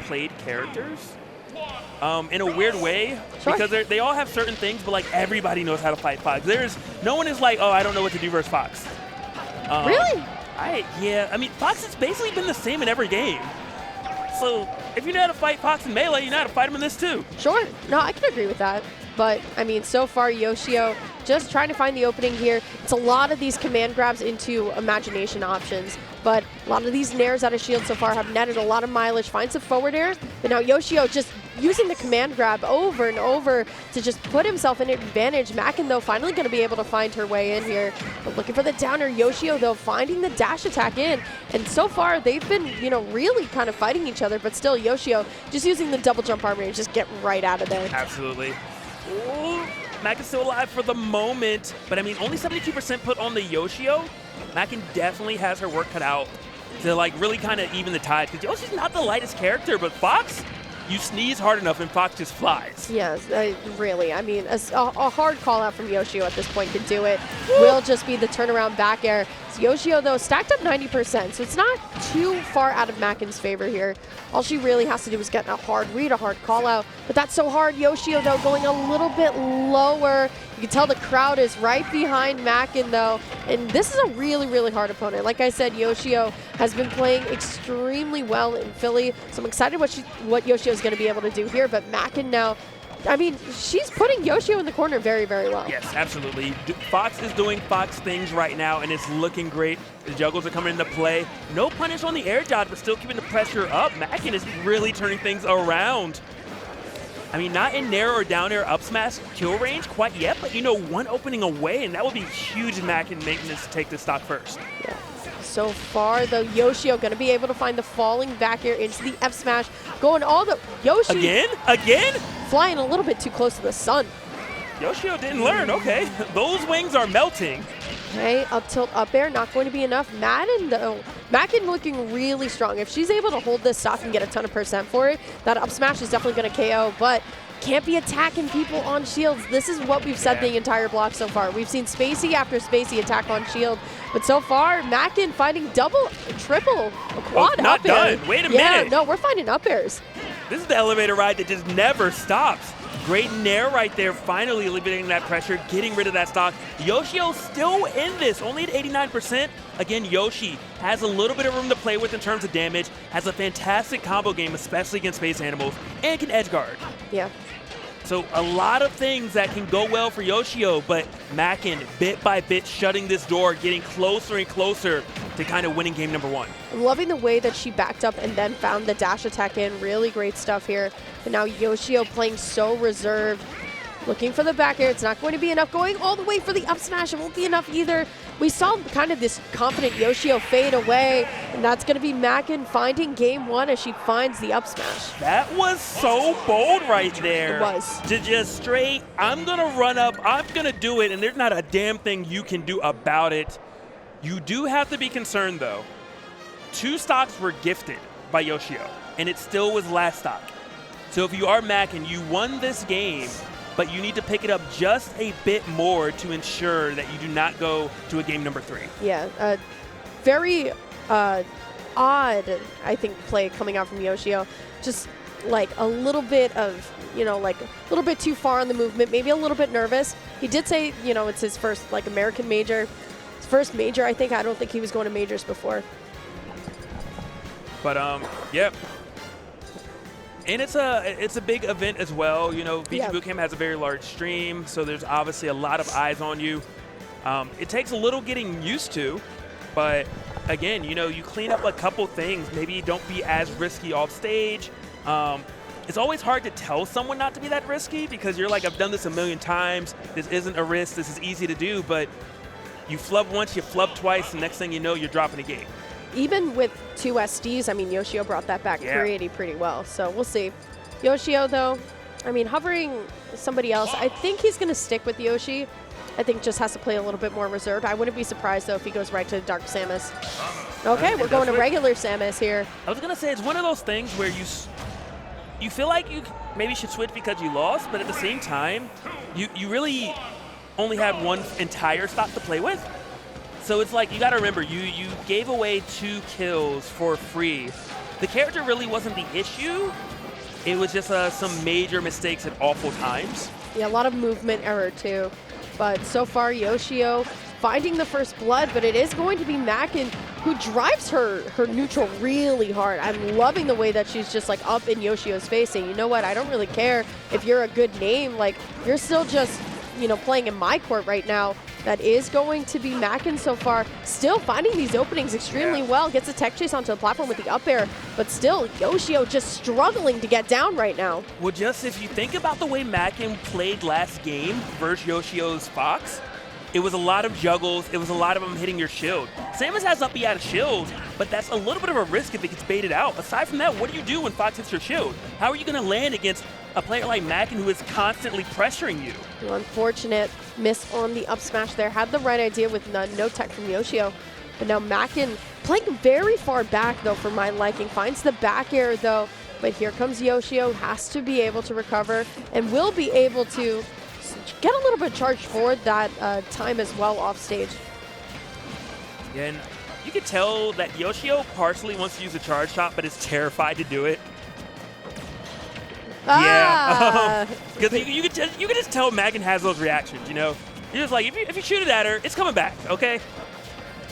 played characters in a weird way, Sure. because they all have certain things, but like everybody knows how to fight Fox. No one is like, oh, I don't know what to do versus Fox. Really? Yeah, I mean, Fox has basically been the same in every game. So if you know how to fight Fox in Melee, you know how to fight him in this too. Sure. No, I can agree with that. But, I mean, so far, Yoshi-O just trying to find the opening here. It's a lot of these command grabs into imagination options, but a lot of these nairs out of shield so far have netted a lot of mileage. Finds a forward air, but now Yoshi-O just using the command grab over and over to just put himself in an advantage. Makken, though, finally going to be able to find her way in here. But looking for the downer. Yoshi-O, though, finding the dash attack in. And so far, they've been, you know, really kind of fighting each other, but still, Yoshi-O just using the double jump armor and just get right out of there. Absolutely. Ooh, Makken's still alive for the moment, but I mean, only 72% put on the Yoshi-O. Makken definitely has her work cut out to like really kind of even the tide, because Yoshi's not the lightest character, but Fox, you sneeze hard enough and Fox just flies. Yes, really. I mean, a hard call out from Yoshi-O at this point could do it. Will just be the turnaround back air. So Yoshi-O, though, stacked up 90%, so it's not too far out of Makken's favor here. All she really has to do is get a hard read, a hard call out. But that's so hard. Yoshi-O, though, going a little bit lower. You can tell the crowd is right behind Makken, though. And this is a really, really hard opponent. Like I said, Yoshi-O has been playing extremely well in Philly. So I'm excited what Yoshi-O is going to be able to do here. But Makken now, I mean, she's putting Yoshi-O in the corner very, very well. Yes, absolutely. Fox is doing Fox things right now, and it's looking great. The juggles are coming into play. No punish on the air dodge, but still keeping the pressure up. Makken is really turning things around. I mean, not in nair or down air up smash kill range quite yet, but you know, one opening away, and that would be huge in Makken maintenance to take the stock first. Yeah. So far, though, Yoshi-O going to be able to find the falling back air into the F smash, going all the Yoshi again, flying a little bit too close to the sun. Yoshi-O didn't learn. Okay, those wings are melting. Okay, up tilt, up air, not going to be enough. Makken looking really strong. If she's able to hold this stock and get a ton of percent for it, that up smash is definitely going to KO, but can't be attacking people on shields. This is what we've said the entire block so far. We've seen Spacey after Spacey attack on shield, but so far, Makken finding double, triple, quad not up air. done. Wait a Yeah, minute. no, we're finding up airs. This is the elevator ride that just never stops. Great nair right there, finally eliminating that pressure, getting rid of that stock. Yoshi-O still in this, only at 89%. Again, Yoshi has a little bit of room to play with in terms of damage, has a fantastic combo game, especially against space animals, and can edge guard. Yeah. So a lot of things that can go well for Yoshi-O, but Makken, bit by bit, shutting this door, getting closer and closer to kind of winning game number one. I'm loving the way that she backed up and then found the dash attack in. Really great stuff here. But now Yoshi-O playing so reserved. Looking for the back air. It's not going to be enough. Going all the way for the up smash. It won't be enough either. We saw kind of this confident Yoshi-O fade away, and that's going to be Makken finding game one as she finds the up smash. That was so bold right there. It was. To just straight, I'm going to run up, I'm going to do it, and there's not a damn thing you can do about it. You do have to be concerned, though. 2 stocks were gifted by Yoshi-O, and it still was last stock. So if you are Makken, you won this game, but you need to pick it up just a bit more to ensure that you do not go to a game number 3. Yeah, very odd, I think, play coming out from Yoshi-O. Just like a little bit of, you know, like a little bit too far on the movement, maybe a little bit nervous. He did say, you know, it's his first like American major. His first major, I think. I don't think he was going to majors before. But, yep. And it's a big event as well. You know, VGBootCamp has a very large stream, so there's obviously a lot of eyes on you. It takes a little getting used to, but again, you know, you clean up a couple things. Maybe don't be as risky off stage. It's always hard to tell someone not to be that risky because you're like, I've done this a million times. This isn't a risk. This is easy to do, but you flub once, you flub twice, and next thing you know, you're dropping a game. Even with 2 SDs, I mean, Yoshi-O brought that back pretty well. So we'll see. Yoshi-O, though, I mean, hovering somebody else, I think he's going to stick with Yoshi. I think just has to play a little bit more reserved. I wouldn't be surprised, though, if he goes right to Dark Samus. Okay, we're going to regular Samus here. I was going to say, it's one of those things where you feel like you maybe should switch because you lost, but at the same time, you really only had one entire stock to play with. So it's like, you got to remember, you gave away 2 kills for free The character really wasn't the issue. It was just some major mistakes at awful times. Yeah, a lot of movement error too. But so far, Yoshi-O finding the first blood, but it is going to be Makken who drives her neutral really hard. I'm loving the way that she's just like up in Yoshi-O's face saying, you know what, I don't really care if you're a good name. Like, you're still just, you know, playing in my court right now. That is going to be Makken so far. Still finding these openings extremely well. Gets a tech chase onto the platform with the up air, but still Yoshi-O just struggling to get down right now. Well, just if you think about the way Makken played last game versus Yoshi-O's Fox, it was a lot of juggles. It was a lot of them hitting your shield. Samus has up B out of shield, but that's a little bit of a risk if it gets baited out. Aside from that, what do you do when Fox hits your shield? How are you going to land against a player like Makken who is constantly pressuring you? Well, unfortunate miss on the up smash there. Had the right idea with no tech from Yoshi-O. But now Makken playing very far back, though, for my liking. Finds the back air, though. But here comes Yoshi-O. Has to be able to recover and will be able to get a little bit charged forward that time as well off stage. Yeah, and you could tell that Yoshi-O partially wants to use a charge shot, but is terrified to do it. Ah. Yeah, because you could just tell Makken has those reactions, you know? You're just like, if you shoot it at her, it's coming back, okay?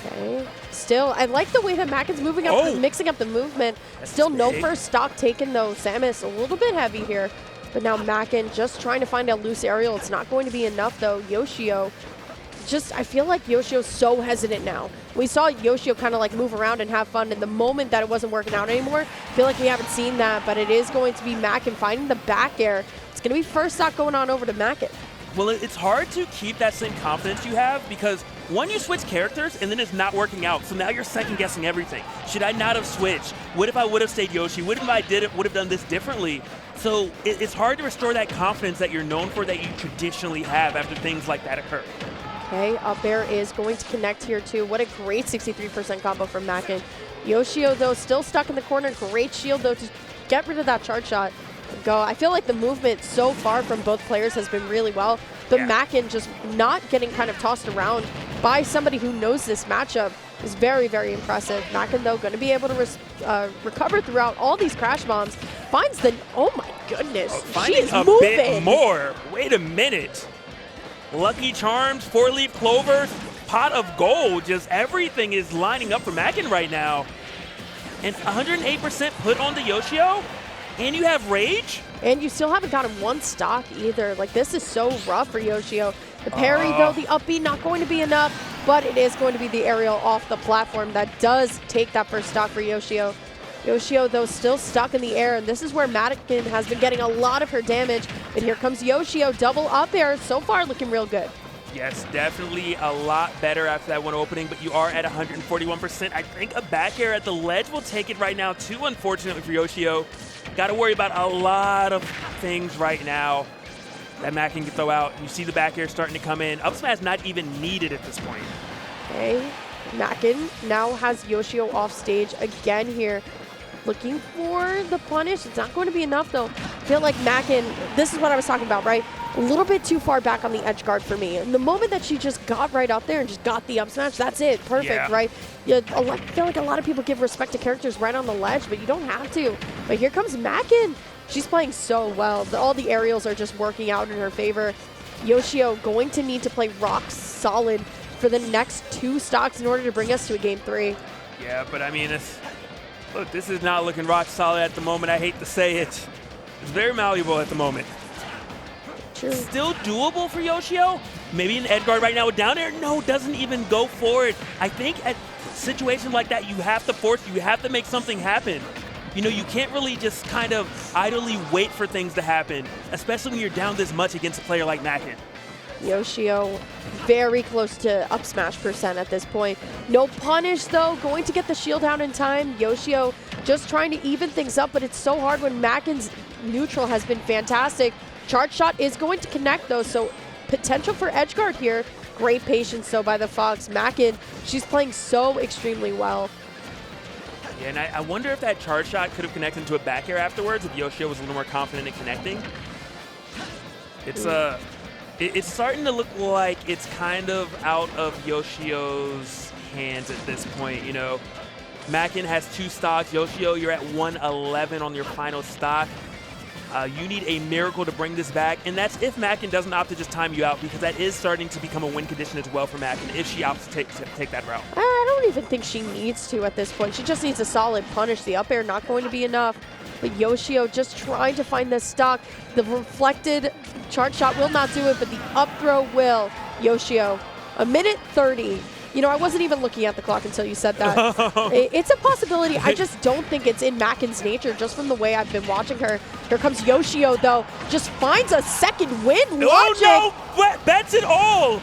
Okay. Still, I like the way that Makken's moving up, mixing up the movement. Still no first stock taken, though. Samus a little bit heavy here. But now Makken just trying to find a loose aerial. It's not going to be enough, though. Yoshi-O, I feel like Yoshi-O's so hesitant now. We saw Yoshi-O kind of like move around and have fun, and the moment that it wasn't working out anymore, I feel like we haven't seen that, but it is going to be Makken finding the back air. It's going to be first stock going on over to Makken. Well, it's hard to keep that same confidence you have because one, you switch characters and then it's not working out. So now you're second guessing everything. Should I not have switched? What if I would have stayed Yoshi? What if I would have done this differently? So it's hard to restore that confidence that you're known for, that you traditionally have after things like that occur. Okay, up air is going to connect here too. What a great 63% combo from Makken. Yoshi-O, though, still stuck in the corner. Great shield, though, to get rid of that charge shot. Go. I feel like the movement so far from both players has been really well, but Makken just not getting kind of tossed around by somebody who knows this matchup is very, very impressive. Makken, though, going to be able to recover throughout all these crash bombs. Finds the, oh my goodness, she is moving. Bit more. Wait a minute. Lucky Charms, 4-leaf clovers, pot of gold. Just everything is lining up for Makken right now. And 108% put on the Yoshi-O. And you have Rage? And you still haven't gotten one stock either. Like, this is so rough for Yoshi-O. The parry, though, the up B, not going to be enough, but it is going to be the aerial off the platform that does take that first stock for Yoshi-O. Yoshi-O, though, still stuck in the air, and this is where Makken has been getting a lot of her damage. But here comes Yoshi-O, double up air. So far, looking real good. Yes, definitely a lot better after that one opening, but you are at 141%. I think a back air at the ledge will take it right now, too, unfortunately for Yoshi-O. Got to worry about a lot of things right now that Makken can throw out. You see the back air starting to come in. Up smash not even needed at this point. Okay, Makken now has Yoshi-O off stage again here. Looking for the punish. It's not going to be enough, though. I feel like Makken, this is what I was talking about, right? A little bit too far back on the edge guard for me. And the moment that she just got right up there and just got the up smash, that's it. Perfect, right? I feel like a lot of people give respect to characters right on the ledge, but you don't have to. But here comes Makken. She's playing so well. All the aerials are just working out in her favor. Yoshi-O going to need to play rock solid for the next 2 stocks in order to bring us to a game 3. Yeah, but I mean, look, this is not looking rock solid at the moment. I hate to say it. It's very malleable at the moment. True. Still doable for Yoshi-O. Maybe an edge guard right now down there. No, doesn't even go for it. I think at situations like that, you have to force, you have to make something happen. You know, you can't really just kind of idly wait for things to happen, especially when you're down this much against a player like Makken. Yoshi-O very close to up smash percent at this point. No punish, though. Going to get the shield out in time. Yoshi-O just trying to even things up, but it's so hard when Makken's neutral has been fantastic. Charge shot is going to connect, though, so potential for edge guard here. Great patience, though, by the Fox. Makken, she's playing so extremely well. Yeah, and I wonder if that charge shot could have connected into a back air afterwards if Yoshi-O was a little more confident in connecting. It's starting to look like it's kind of out of Yoshi-O's hands at this point, you know. Makken has 2 stocks. Yoshi-O, you're at 111 on your final stock. You need a miracle to bring this back, and that's if Makken doesn't opt to just time you out, because that is starting to become a win condition as well for Makken if she opts to take that route. I don't even think she needs to at this point. She just needs a solid punish. The up air not going to be enough. But Yoshi-O just trying to find the stock. The reflected charge shot will not do it, but the up throw will. Yoshi-O, 1:30. You know, I wasn't even looking at the clock until you said that. It's a possibility. I just don't think it's in Makken's nature, just from the way I've been watching her. Here comes Yoshi-O, though. Just finds a second win. Logic. Oh, no! That's it all!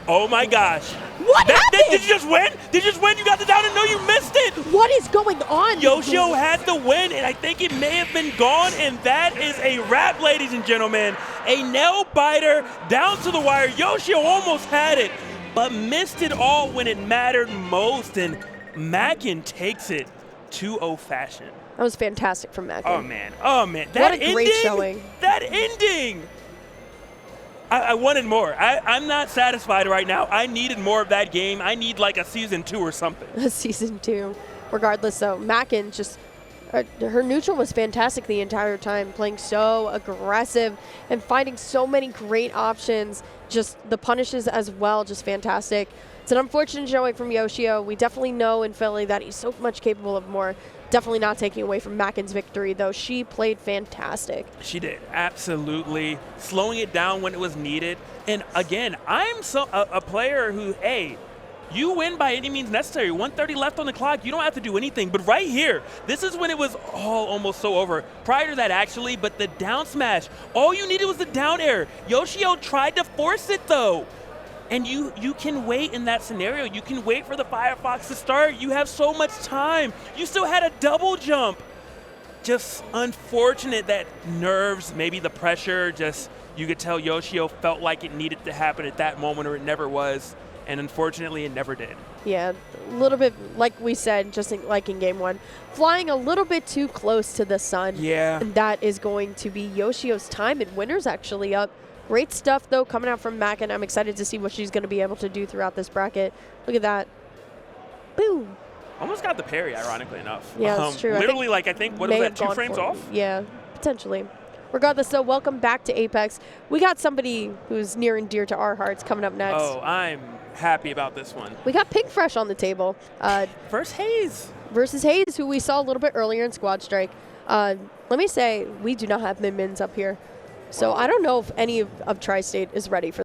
Oh, my gosh. What happened? Did you just win? Did you just win? You got the down and no, you missed it! What is going on? Yoshi-O had the win, and I think it may have been gone, and that is a wrap, ladies and gentlemen. A nail biter down to the wire. Yoshi-O almost had it, but missed it all when it mattered most, and Makken takes it 2-0 fashion. That was fantastic from Makken. Oh, man. Oh, man. What a great showing. That ending! I wanted more. I'm not satisfied right now. I needed more of that game. I need like a season 2 or something. A season 2. Regardless, though, Makken just, her neutral was fantastic the entire time, playing so aggressive and finding so many great options. Just the punishes as well, just fantastic. It's an unfortunate showing from Yoshi-O. We definitely know in Philly that he's so much capable of more. Definitely not taking away from Makken's victory, though. She played fantastic. She did, absolutely. Slowing it down when it was needed. And again, I'm a player who, hey, you win by any means necessary. 1:30 left on the clock. You don't have to do anything. But right here, this is when it was all almost so over. Prior to that, actually, but the down smash, all you needed was the down air. Yoshi-O tried to force it, though. And you can wait in that scenario. You can wait for the Firefox to start. You have so much time. You still had a double jump. Just unfortunate that nerves, maybe the pressure, just you could tell Yoshi-O felt like it needed to happen at that moment or it never was. And unfortunately, it never did. Yeah, a little bit, like we said, just like in game 1, flying a little bit too close to the sun. Yeah. And that is going to be Yoshi-O's time, and winner's actually up. Great stuff, though, coming out from Makken. I'm excited to see what she's going to be able to do throughout this bracket. Look at that. Boom. Almost got the parry, ironically enough. Yeah, that's true. Literally, what was that, 2 frames off? Yeah, potentially. Regardless, though, welcome back to Apex. We got somebody who's near and dear to our hearts coming up next. Oh, I'm happy about this one. We got Pink Fresh on the table. Versus Hayes. Versus Hayes, who we saw a little bit earlier in Squad Strike. Let me say, we do not have min-mins up here. So I don't know if any of Tri-State is ready for